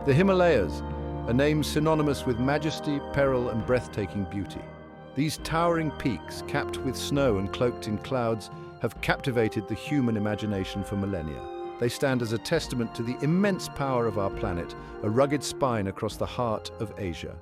The Himalayas, a name synonymous with majesty, peril, and breathtaking beauty. These towering peaks, capped with snow and cloaked in clouds, have captivated the human imagination for millennia. They stand as a testament to the immense power of our planet, a rugged spine across the heart of Asia.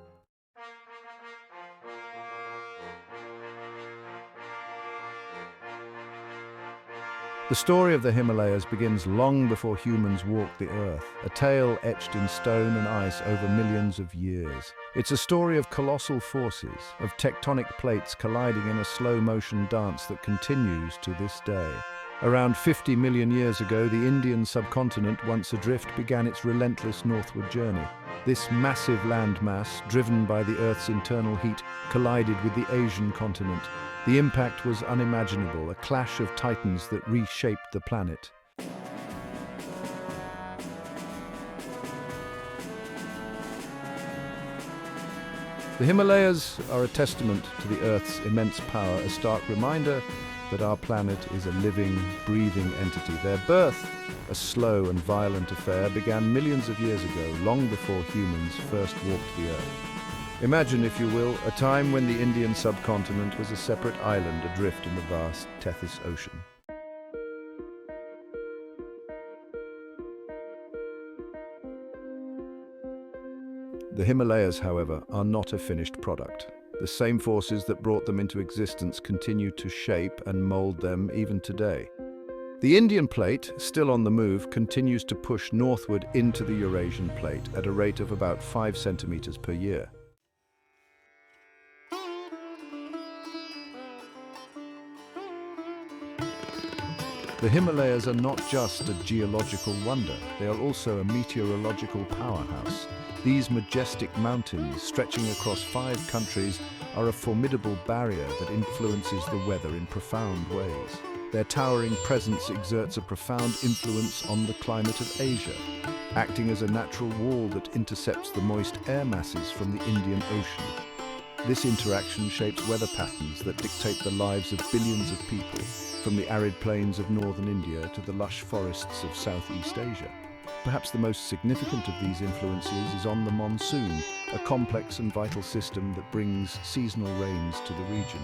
The story of the Himalayas begins long before humans walked the earth, a tale etched in stone and ice over millions of years. It's a story of colossal forces, of tectonic plates colliding in a slow-motion dance that continues to this day. Around 50 million years ago, the Indian subcontinent, once adrift, began its relentless northward journey. This massive landmass, driven by the Earth's internal heat, collided with the Asian continent. The impact was unimaginable, a clash of titans that reshaped the planet. The Himalayas are a testament to the Earth's immense power, a stark reminder that our planet is a living, breathing entity. Their birth, a slow and violent affair, began millions of years ago, long before humans first walked the Earth. Imagine, if you will, a time when the Indian subcontinent was a separate island adrift in the vast Tethys Ocean. The Himalayas, however, are not a finished product. The same forces that brought them into existence continue to shape and mold them even today. The Indian plate, still on the move, continues to push northward into the Eurasian plate at a rate of about 5 centimeters per year. The Himalayas are not just a geological wonder, they are also a meteorological powerhouse. These majestic mountains, stretching across 5 countries, are a formidable barrier that influences the weather in profound ways. Their towering presence exerts a profound influence on the climate of Asia, acting as a natural wall that intercepts the moist air masses from the Indian Ocean. This interaction shapes weather patterns that dictate the lives of billions of people, from the arid plains of northern India to the lush forests of Southeast Asia. Perhaps the most significant of these influences is on the monsoon, a complex and vital system that brings seasonal rains to the region.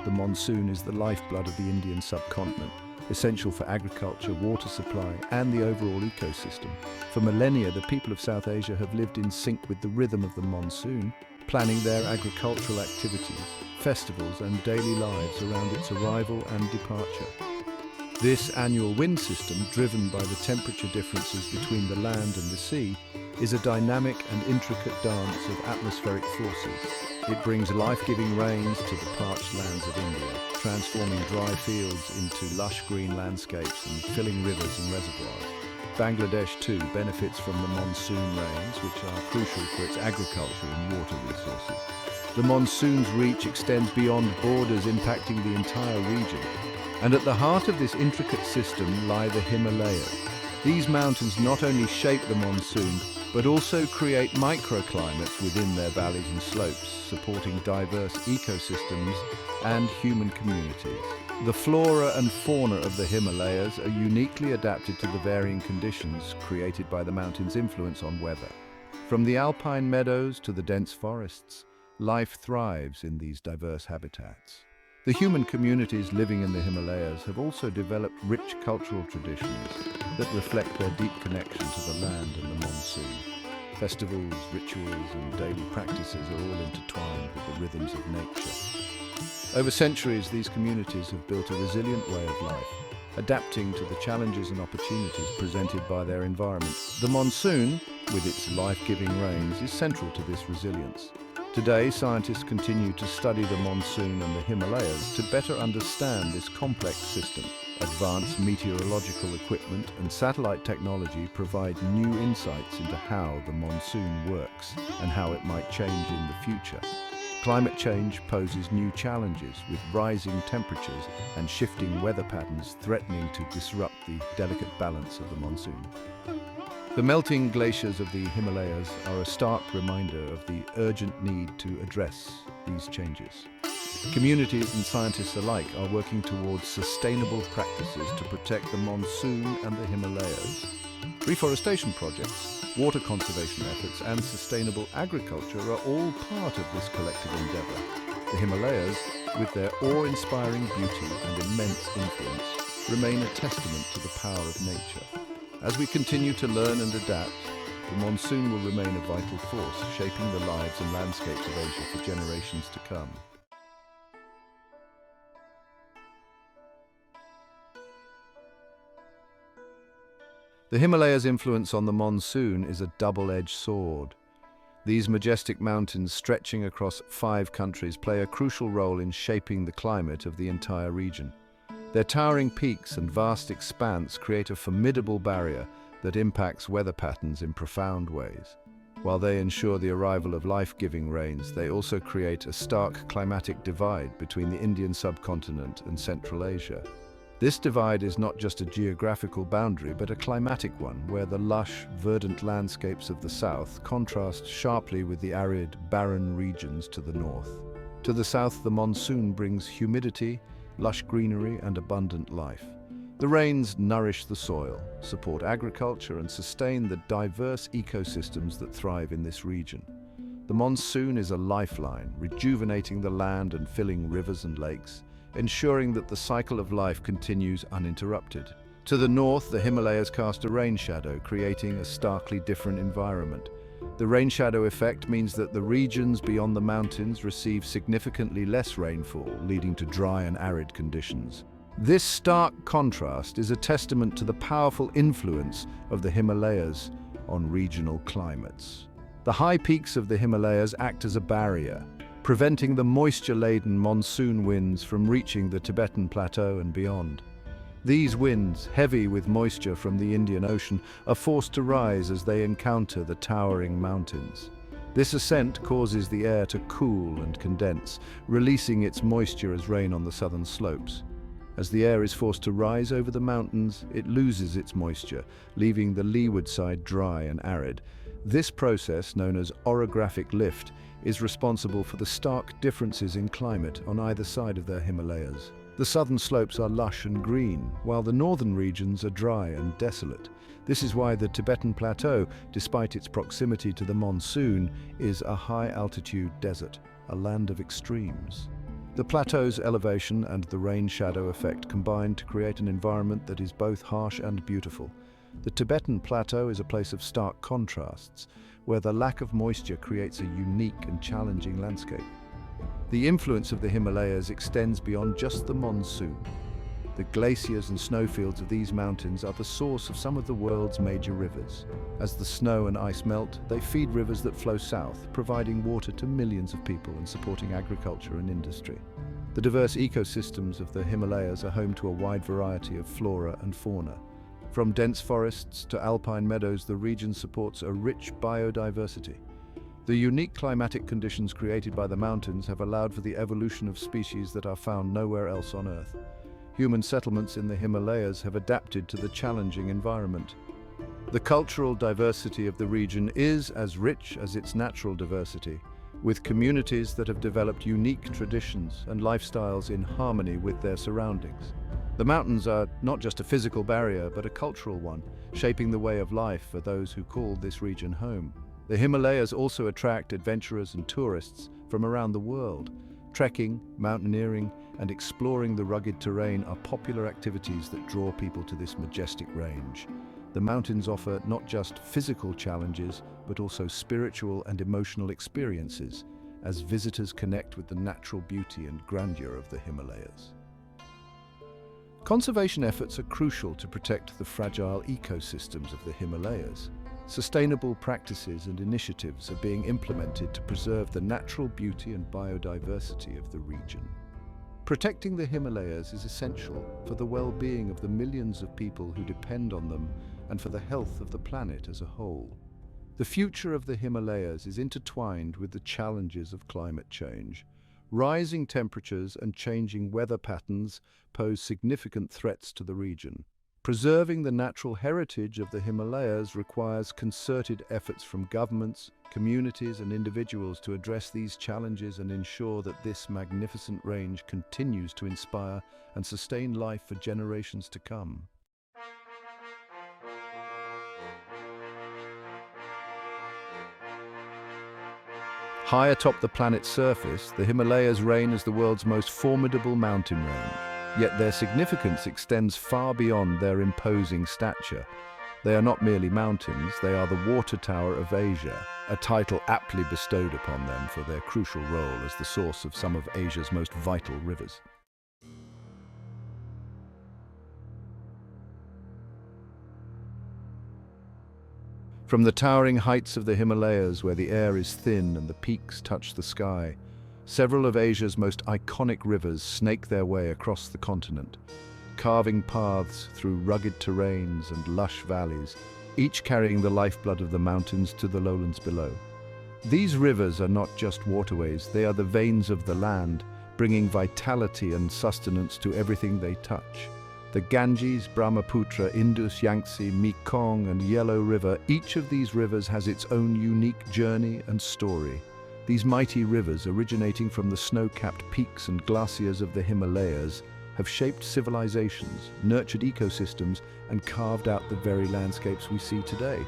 The monsoon is the lifeblood of the Indian subcontinent, essential for agriculture, water supply, and the overall ecosystem. For millennia, the people of South Asia have lived in sync with the rhythm of the monsoon, planning their agricultural activities, festivals, and daily lives around its arrival and departure. This annual wind system, driven by the temperature differences between the land and the sea, is a dynamic and intricate dance of atmospheric forces. It brings life-giving rains to the parched lands of India, transforming dry fields into lush green landscapes and filling rivers and reservoirs. Bangladesh, too, benefits from the monsoon rains, which are crucial for its agriculture and water resources. The monsoon's reach extends beyond borders, impacting the entire region. And at the heart of this intricate system lie the Himalayas. These mountains not only shape the monsoon, but also create microclimates within their valleys and slopes, supporting diverse ecosystems and human communities. The flora and fauna of the Himalayas are uniquely adapted to the varying conditions created by the mountain's influence on weather. From the alpine meadows to the dense forests, life thrives in these diverse habitats. The human communities living in the Himalayas have also developed rich cultural traditions that reflect their deep connection to the land and the monsoon. Festivals, rituals, and daily practices are all intertwined with the rhythms of nature. Over centuries, these communities have built a resilient way of life, adapting to the challenges and opportunities presented by their environment. The monsoon, with its life-giving rains, is central to this resilience. Today, scientists continue to study the monsoon and the Himalayas to better understand this complex system. Advanced meteorological equipment and satellite technology provide new insights into how the monsoon works and how it might change in the future. Climate change poses new challenges, with rising temperatures and shifting weather patterns threatening to disrupt the delicate balance of the monsoon. The melting glaciers of the Himalayas are a stark reminder of the urgent need to address these changes. Communities and scientists alike are working towards sustainable practices to protect the monsoon and the Himalayas. Reforestation projects, water conservation efforts, and sustainable agriculture are all part of this collective endeavor. The Himalayas, with their awe-inspiring beauty and immense influence, remain a testament to the power of nature. As we continue to learn and adapt, the monsoon will remain a vital force, shaping the lives and landscapes of Asia for generations to come. The Himalayas' influence on the monsoon is a double-edged sword. These majestic mountains stretching across 5 countries play a crucial role in shaping the climate of the entire region. Their towering peaks and vast expanse create a formidable barrier that impacts weather patterns in profound ways. While they ensure the arrival of life-giving rains, they also create a stark climatic divide between the Indian subcontinent and Central Asia. This divide is not just a geographical boundary, but a climatic one, where the lush, verdant landscapes of the south contrast sharply with the arid, barren regions to the north. To the south, the monsoon brings humidity, lush greenery, and abundant life. The rains nourish the soil, support agriculture, and sustain the diverse ecosystems that thrive in this region. The monsoon is a lifeline, rejuvenating the land and filling rivers and lakes, ensuring that the cycle of life continues uninterrupted. To the north, the Himalayas cast a rain shadow, creating a starkly different environment. The rain shadow effect means that the regions beyond the mountains receive significantly less rainfall, leading to dry and arid conditions. This stark contrast is a testament to the powerful influence of the Himalayas on regional climates. The high peaks of the Himalayas act as a barrier, preventing the moisture-laden monsoon winds from reaching the Tibetan Plateau and beyond. These winds, heavy with moisture from the Indian Ocean, are forced to rise as they encounter the towering mountains. This ascent causes the air to cool and condense, releasing its moisture as rain on the southern slopes. As the air is forced to rise over the mountains, it loses its moisture, leaving the leeward side dry and arid. This process, known as orographic lift, is responsible for the stark differences in climate on either side of the Himalayas. The southern slopes are lush and green, while the northern regions are dry and desolate. This is why the Tibetan Plateau, despite its proximity to the monsoon, is a high-altitude desert, a land of extremes. The plateau's elevation and the rain shadow effect combine to create an environment that is both harsh and beautiful. The Tibetan Plateau is a place of stark contrasts, where the lack of moisture creates a unique and challenging landscape. The influence of the Himalayas extends beyond just the monsoon. The glaciers and snowfields of these mountains are the source of some of the world's major rivers. As the snow and ice melt, they feed rivers that flow south, providing water to millions of people and supporting agriculture and industry. The diverse ecosystems of the Himalayas are home to a wide variety of flora and fauna. From dense forests to alpine meadows, the region supports a rich biodiversity. The unique climatic conditions created by the mountains have allowed for the evolution of species that are found nowhere else on Earth. Human settlements in the Himalayas have adapted to the challenging environment. The cultural diversity of the region is as rich as its natural diversity, with communities that have developed unique traditions and lifestyles in harmony with their surroundings. The mountains are not just a physical barrier, but a cultural one, shaping the way of life for those who call this region home. The Himalayas also attract adventurers and tourists from around the world. Trekking, mountaineering, and exploring the rugged terrain are popular activities that draw people to this majestic range. The mountains offer not just physical challenges, but also spiritual and emotional experiences, as visitors connect with the natural beauty and grandeur of the Himalayas. Conservation efforts are crucial to protect the fragile ecosystems of the Himalayas. Sustainable practices and initiatives are being implemented to preserve the natural beauty and biodiversity of the region. Protecting the Himalayas is essential for the well-being of the millions of people who depend on them and for the health of the planet as a whole. The future of the Himalayas is intertwined with the challenges of climate change. Rising temperatures and changing weather patterns pose significant threats to the region. Preserving the natural heritage of the Himalayas requires concerted efforts from governments, communities, and individuals to address these challenges and ensure that this magnificent range continues to inspire and sustain life for generations to come. High atop the planet's surface, the Himalayas reign as the world's most formidable mountain range. Yet their significance extends far beyond their imposing stature. They are not merely mountains, they are the water tower of Asia, a title aptly bestowed upon them for their crucial role as the source of some of Asia's most vital rivers. From the towering heights of the Himalayas, where the air is thin and the peaks touch the sky, several of Asia's most iconic rivers snake their way across the continent, carving paths through rugged terrains and lush valleys, each carrying the lifeblood of the mountains to the lowlands below. These rivers are not just waterways, they are the veins of the land, bringing vitality and sustenance to everything they touch. The Ganges, Brahmaputra, Indus, Yangtze, Mekong, and Yellow River, each of these rivers has its own unique journey and story. These mighty rivers, originating from the snow-capped peaks and glaciers of the Himalayas, have shaped civilizations, nurtured ecosystems, and carved out the very landscapes we see today.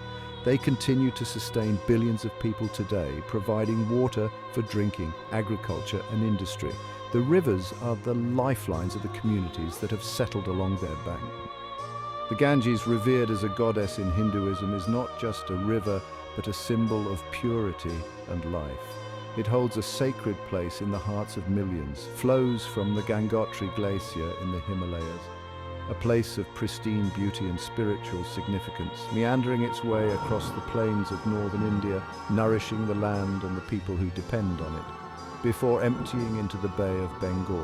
They continue to sustain billions of people today, providing water for drinking, agriculture, and industry. The rivers are the lifelines of the communities that have settled along their bank. The Ganges, revered as a goddess in Hinduism, is not just a river, but a symbol of purity and life. It holds a sacred place in the hearts of millions, flows from the Gangotri Glacier in the Himalayas, a place of pristine beauty and spiritual significance, meandering its way across the plains of northern India, nourishing the land and the people who depend on it, before emptying into the Bay of Bengal,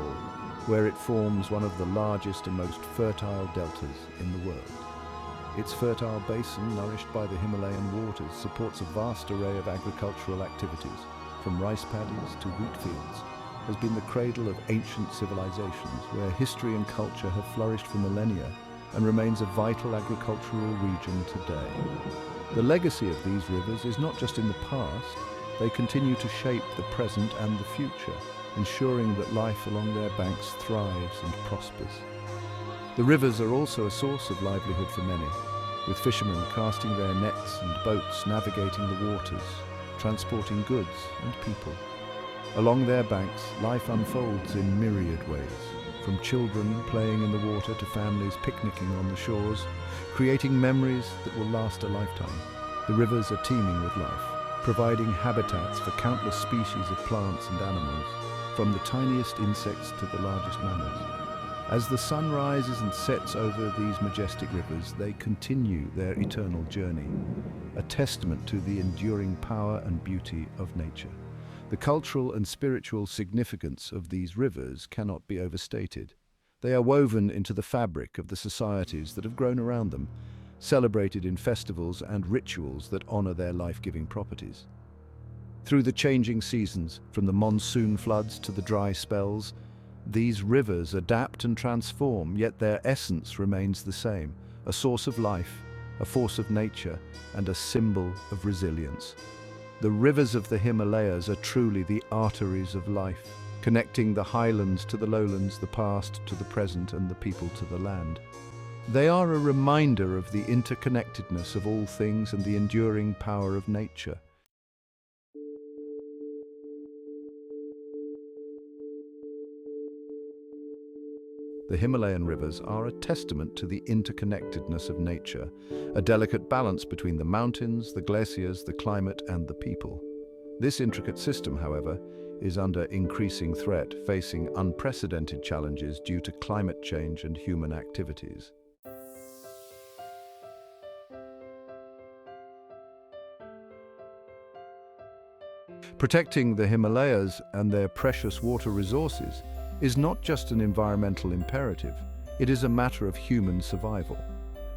where it forms one of the largest and most fertile deltas in the world. Its fertile basin, nourished by the Himalayan waters, supports a vast array of agricultural activities, from rice paddies to wheat fields, has been the cradle of ancient civilizations where history and culture have flourished for millennia and remains a vital agricultural region today. The legacy of these rivers is not just in the past, they continue to shape the present and the future, ensuring that life along their banks thrives and prospers. The rivers are also a source of livelihood for many, with fishermen casting their nets and boats navigating the waters, transporting goods and people. Along their banks, life unfolds in myriad ways, from children playing in the water to families picnicking on the shores, creating memories that will last a lifetime. The rivers are teeming with life, providing habitats for countless species of plants and animals, from the tiniest insects to the largest mammals. As the sun rises and sets over these majestic rivers, they continue their eternal journey, a testament to the enduring power and beauty of nature. The cultural and spiritual significance of these rivers cannot be overstated. They are woven into the fabric of the societies that have grown around them, celebrated in festivals and rituals that honor their life-giving properties. Through the changing seasons, from the monsoon floods to the dry spells, these rivers adapt and transform, yet their essence remains the same, a source of life, a force of nature, and a symbol of resilience. The rivers of the Himalayas are truly the arteries of life, connecting the highlands to the lowlands, the past to the present, and the people to the land. They are a reminder of the interconnectedness of all things and the enduring power of nature. The Himalayan rivers are a testament to the interconnectedness of nature, a delicate balance between the mountains, the glaciers, the climate, and the people. This intricate system, however, is under increasing threat, facing unprecedented challenges due to climate change and human activities. Protecting the Himalayas and their precious water resources is not just an environmental imperative, it is a matter of human survival.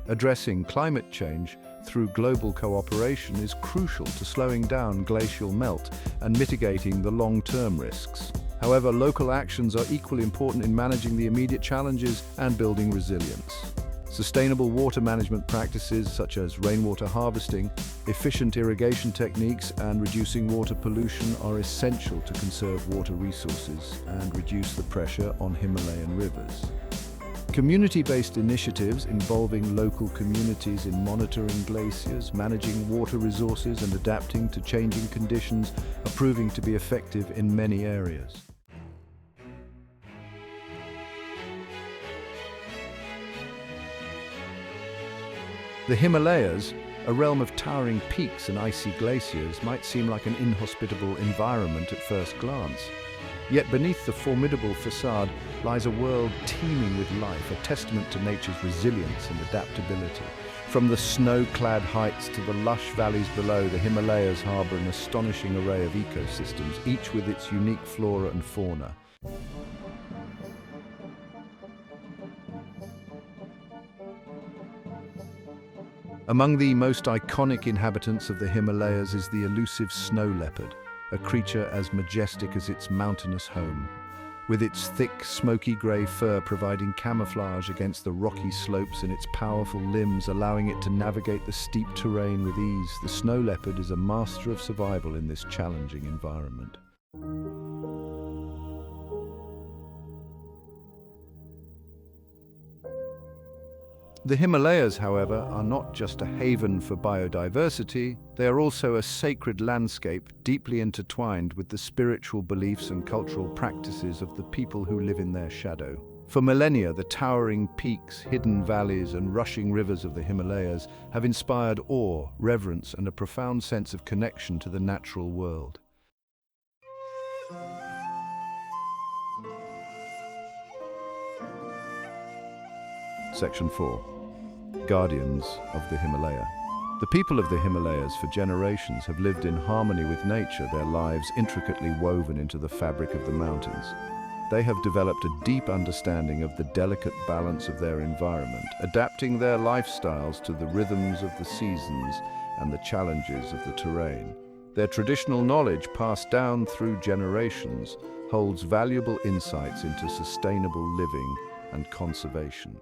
Addressing climate change through global cooperation is crucial to slowing down glacial melt and mitigating the long-term risks. However, local actions are equally important in managing the immediate challenges and building resilience. Sustainable water management practices such as rainwater harvesting, efficient irrigation techniques, and reducing water pollution are essential to conserve water resources and reduce the pressure on Himalayan rivers. Community-based initiatives involving local communities in monitoring glaciers, managing water resources, and adapting to changing conditions are proving to be effective in many areas. The Himalayas, a realm of towering peaks and icy glaciers, might seem like an inhospitable environment at first glance. Yet beneath the formidable facade lies a world teeming with life, a testament to nature's resilience and adaptability. From the snow-clad heights to the lush valleys below, the Himalayas harbor an astonishing array of ecosystems, each with its unique flora and fauna. Among the most iconic inhabitants of the Himalayas is the elusive snow leopard, a creature as majestic as its mountainous home. With its thick, smoky grey fur providing camouflage against the rocky slopes and its powerful limbs allowing it to navigate the steep terrain with ease, the snow leopard is a master of survival in this challenging environment. The Himalayas, however, are not just a haven for biodiversity, they are also a sacred landscape deeply intertwined with the spiritual beliefs and cultural practices of the people who live in their shadow. For millennia, the towering peaks, hidden valleys, and rushing rivers of the Himalayas have inspired awe, reverence, and a profound sense of connection to the natural world. Section 4. Guardians of the Himalaya. The people of the Himalayas for generations have lived in harmony with nature, their lives intricately woven into the fabric of the mountains. They have developed a deep understanding of the delicate balance of their environment, adapting their lifestyles to the rhythms of the seasons and the challenges of the terrain. Their traditional knowledge, passed down through generations, holds valuable insights into sustainable living and conservation.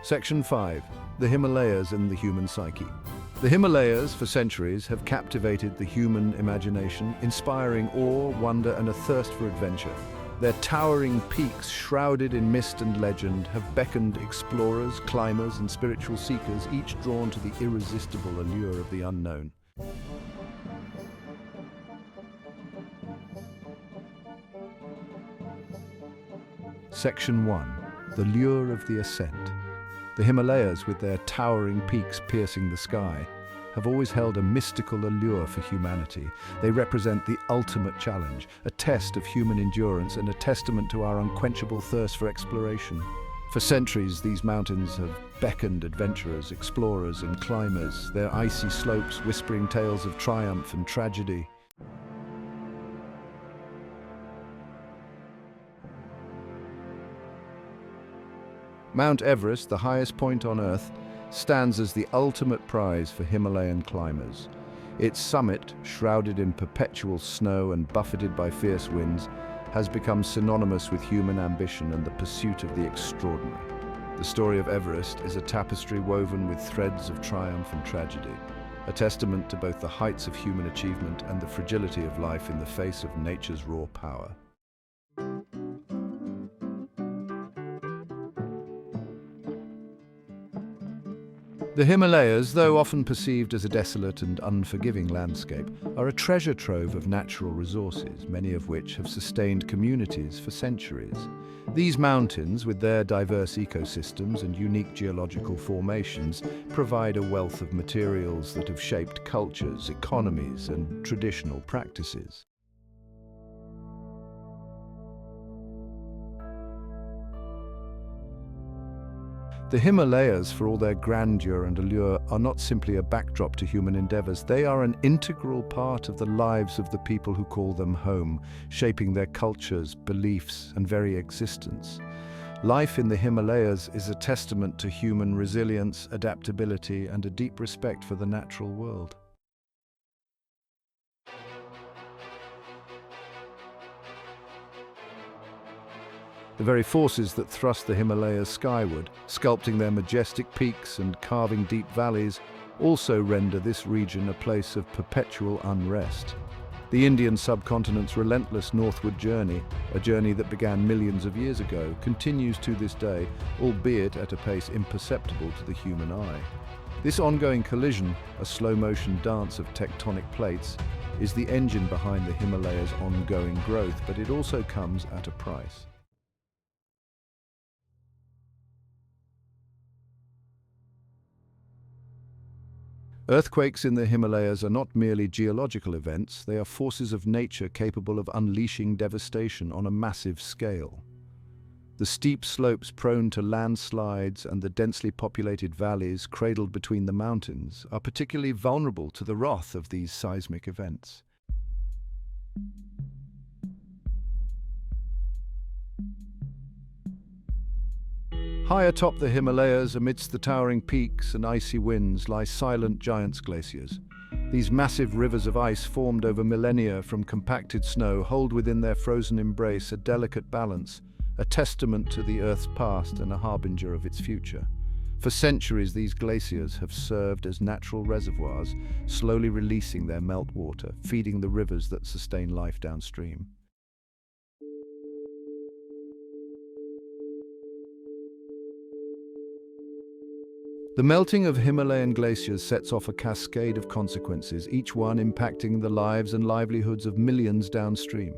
Section 5. The Himalayas and the Human Psyche. The Himalayas, for centuries, have captivated the human imagination, inspiring awe, wonder, and a thirst for adventure. Their towering peaks, shrouded in mist and legend, have beckoned explorers, climbers, and spiritual seekers, each drawn to the irresistible allure of the unknown. Section 1. The Lure of the Ascent. The Himalayas, with their towering peaks piercing the sky, have always held a mystical allure for humanity. They represent the ultimate challenge, a test of human endurance and a testament to our unquenchable thirst for exploration. For centuries, these mountains have beckoned adventurers, explorers, and climbers, their icy slopes whispering tales of triumph and tragedy. Mount Everest, the highest point on Earth, stands as the ultimate prize for Himalayan climbers. Its summit, shrouded in perpetual snow and buffeted by fierce winds, has become synonymous with human ambition and the pursuit of the extraordinary. The story of Everest is a tapestry woven with threads of triumph and tragedy, a testament to both the heights of human achievement and the fragility of life in the face of nature's raw power. The Himalayas, though often perceived as a desolate and unforgiving landscape, are a treasure trove of natural resources, many of which have sustained communities for centuries. These mountains, with their diverse ecosystems and unique geological formations, provide a wealth of materials that have shaped cultures, economies, and traditional practices. The Himalayas, for all their grandeur and allure, are not simply a backdrop to human endeavors. They are an integral part of the lives of the people who call them home, shaping their cultures, beliefs, and very existence. Life in the Himalayas is a testament to human resilience, adaptability, and a deep respect for the natural world. The very forces that thrust the Himalayas skyward, sculpting their majestic peaks and carving deep valleys, also render this region a place of perpetual unrest. The Indian subcontinent's relentless northward journey, a journey that began millions of years ago, continues to this day, albeit at a pace imperceptible to the human eye. This ongoing collision, a slow-motion dance of tectonic plates, is the engine behind the Himalayas' ongoing growth, but it also comes at a price. Earthquakes in the Himalayas are not merely geological events, they are forces of nature capable of unleashing devastation on a massive scale. The steep slopes prone to landslides and the densely populated valleys cradled between the mountains are particularly vulnerable to the wrath of these seismic events. High atop the Himalayas, amidst the towering peaks and icy winds, lie silent giants glaciers. These massive rivers of ice formed over millennia from compacted snow hold within their frozen embrace a delicate balance, a testament to the Earth's past and a harbinger of its future. For centuries, these glaciers have served as natural reservoirs, slowly releasing their meltwater, feeding the rivers that sustain life downstream. The melting of Himalayan glaciers sets off a cascade of consequences, each one impacting the lives and livelihoods of millions downstream.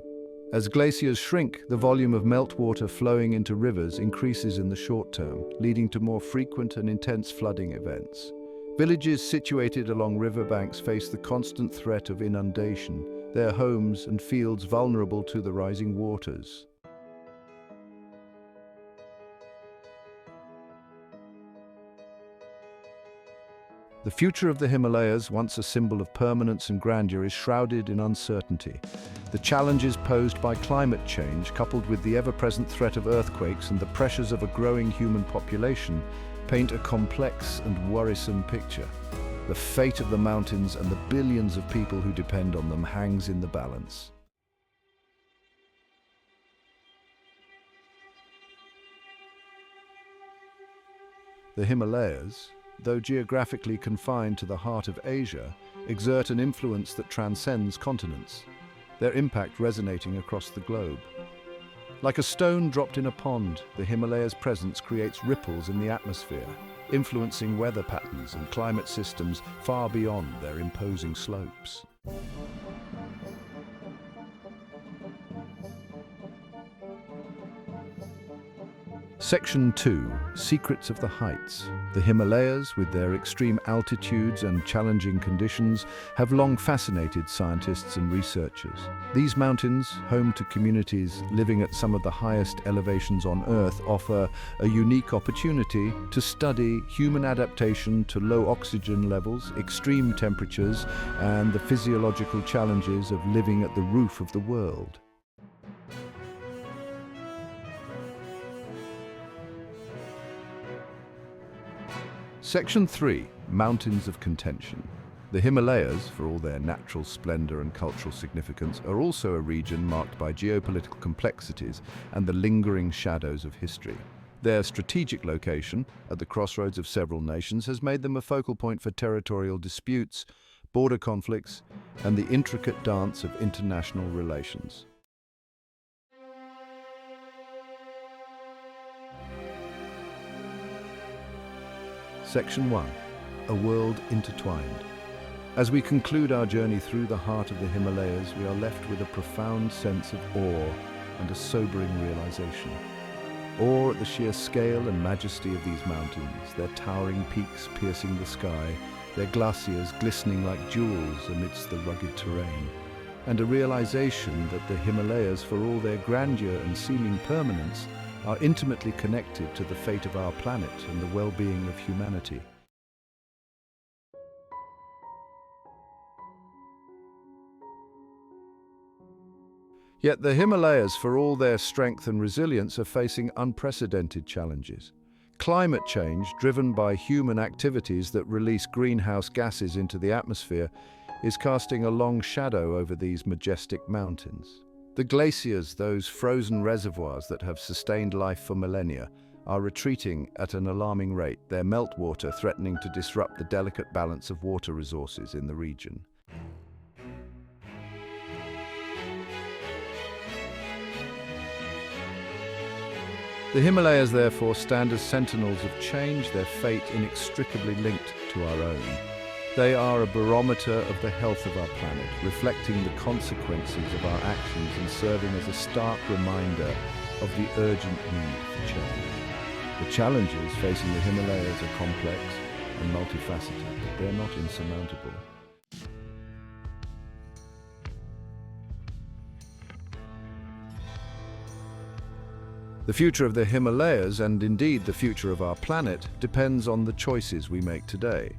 As glaciers shrink, the volume of meltwater flowing into rivers increases in the short term, leading to more frequent and intense flooding events. Villages situated along riverbanks face the constant threat of inundation, their homes and fields vulnerable to the rising waters. The future of the Himalayas, once a symbol of permanence and grandeur, is shrouded in uncertainty. The challenges posed by climate change, coupled with the ever-present threat of earthquakes and the pressures of a growing human population, paint a complex and worrisome picture. The fate of the mountains and the billions of people who depend on them hangs in the balance. The Himalayas, though geographically confined to the heart of Asia, exert an influence that transcends continents, their impact resonating across the globe. Like a stone dropped in a pond, the Himalayas' presence creates ripples in the atmosphere, influencing weather patterns and climate systems far beyond their imposing slopes. Section 2. Secrets of the Heights. The Himalayas, with their extreme altitudes and challenging conditions, have long fascinated scientists and researchers. These mountains, home to communities living at some of the highest elevations on Earth, offer a unique opportunity to study human adaptation to low oxygen levels, extreme temperatures, and the physiological challenges of living at the roof of the world. Section 3. Mountains of Contention. The Himalayas, for all their natural splendor and cultural significance, are also a region marked by geopolitical complexities and the lingering shadows of history. Their strategic location, at the crossroads of several nations, has made them a focal point for territorial disputes, border conflicts, and the intricate dance of international relations. Section 1. A World Intertwined. As we conclude our journey through the heart of the Himalayas, we are left with a profound sense of awe and a sobering realization. Awe at the sheer scale and majesty of these mountains, their towering peaks piercing the sky, their glaciers glistening like jewels amidst the rugged terrain, and a realization that the Himalayas, for all their grandeur and seeming permanence, are intimately connected to the fate of our planet and the well-being of humanity. Yet the Himalayas, for all their strength and resilience, are facing unprecedented challenges. Climate change, driven by human activities that release greenhouse gases into the atmosphere, is casting a long shadow over these majestic mountains. The glaciers, those frozen reservoirs that have sustained life for millennia, are retreating at an alarming rate, their meltwater threatening to disrupt the delicate balance of water resources in the region. The Himalayas, therefore, stand as sentinels of change, their fate inextricably linked to our own. They are a barometer of the health of our planet, reflecting the consequences of our actions and serving as a stark reminder of the urgent need for change. The challenges facing the Himalayas are complex and multifaceted, but they're not insurmountable. The future of the Himalayas, and indeed the future of our planet, depends on the choices we make today.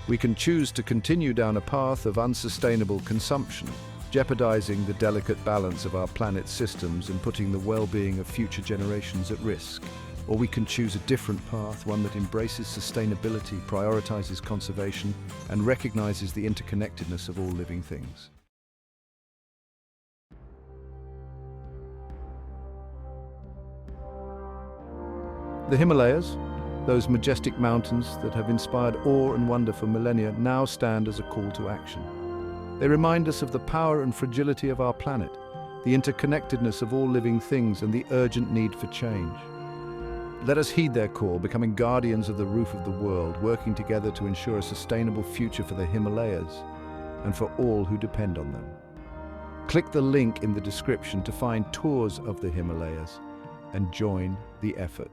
We can choose to continue down a path of unsustainable consumption, jeopardizing the delicate balance of our planet's systems and putting the well-being of future generations at risk. Or we can choose a different path, one that embraces sustainability, prioritizes conservation, and recognizes the interconnectedness of all living things. The Himalayas, those majestic mountains that have inspired awe and wonder for millennia, now stand as a call to action. They remind us of the power and fragility of our planet, the interconnectedness of all living things, and the urgent need for change. Let us heed their call, becoming guardians of the roof of the world, working together to ensure a sustainable future for the Himalayas and for all who depend on them. Click the link in the description to find tours of the Himalayas and join the effort.